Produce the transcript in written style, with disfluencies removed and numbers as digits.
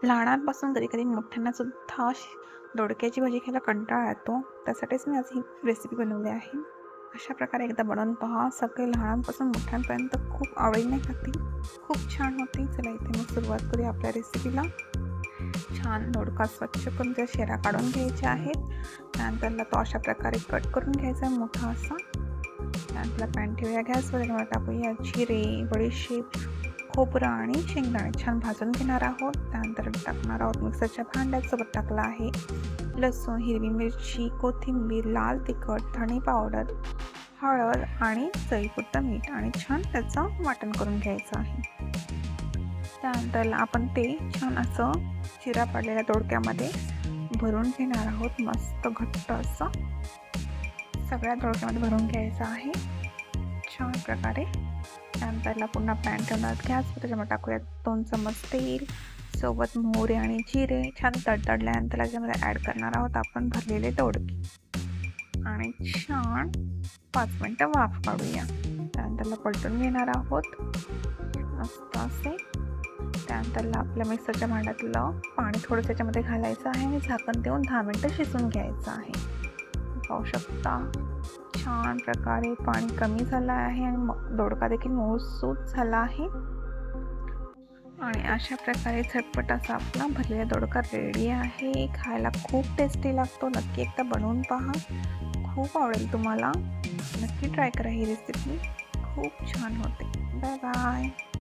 लहानांपासून कधी-कधी मोठ्यांना सुद्धा दोडक्याची भाजी खायला कंटाळा येतो. त्यासाठीच मी आज ही रेसिपी बनवली आहे. अशा प्रकारे एकदा बनवून पहा. सगळे लहानांपासून मोठ्यांपर्यंत खूप आवडीने खातील. खूप छान होते. चला इथे मी सुरुवात करूया आपल्या रेसिपीला. छान दोडका स्वच्छ करून त्या शेरा काढून घ्यायच्या आहेत. त्यानंतर तो अशा प्रकारे कट करून घ्यायचा मोठा असा. त्यानंतर पॅन ठेवूया गॅसवर. त्याच्यामध्ये टाकूया जिरे, बडीशेप, खोबरं आणि शेंगदाणे छान भाजून घेणार आहोत. त्यानंतर टाकणार आहोत मिक्सरच्या भांड्यात. सोबत टाकला आहे लसूण, हिरवी मिरची, कोथिंबीर, लाल तिखट, धणे पावडर, हळद आणि चवीपुरतं मीठ आणि छान त्याचं वाटण करून घ्यायचं आहे. त्यानंतर आपण ते छान असं चिरा पाडलेल्या दोडक्यामध्ये भरून घेणार आहोत. मस्त घट्ट असं सगळ्या दोडक्यामध्ये भरून घ्यायचं आहे छान प्रकारे. त्यानंतर पुन्हा पॅन ठेवणार गॅसवर. त्याच्यामध्ये टाकूया 2 चमच तेल, सोबत मोहरी आणि जिरे छान तडतडल्यानंतर त्याच्यामध्ये ॲड करणार आहोत आपण भरलेले दोडके आणि छान 5 मिनटं वाफ काढूया. त्यानंतर पलटून घेणार आहोत मस्त असे. त्यानंतर आपल्या मिक्सरच्या भांड्यातलं पाणी थोडं त्याच्यामध्ये घालायचं आहे आणि झाकण देऊन 10 मिनटं शिजवून घ्यायचं आहे. पाहू शकता छान प्रकारे पाणी कमी झालं आहे आणि दोडका देखील मऊसूत झाला आहे आणि अशा प्रकारे झटपट असा आपला भरलेला दोडका रेडी आहे. खायला खूप टेस्टी लागतो. नक्की एकदा बनवून पहा. खूप आवडेल तुम्हाला. नक्की ट्राय करा ही रेसिपी. खूप छान होते. Bye bye.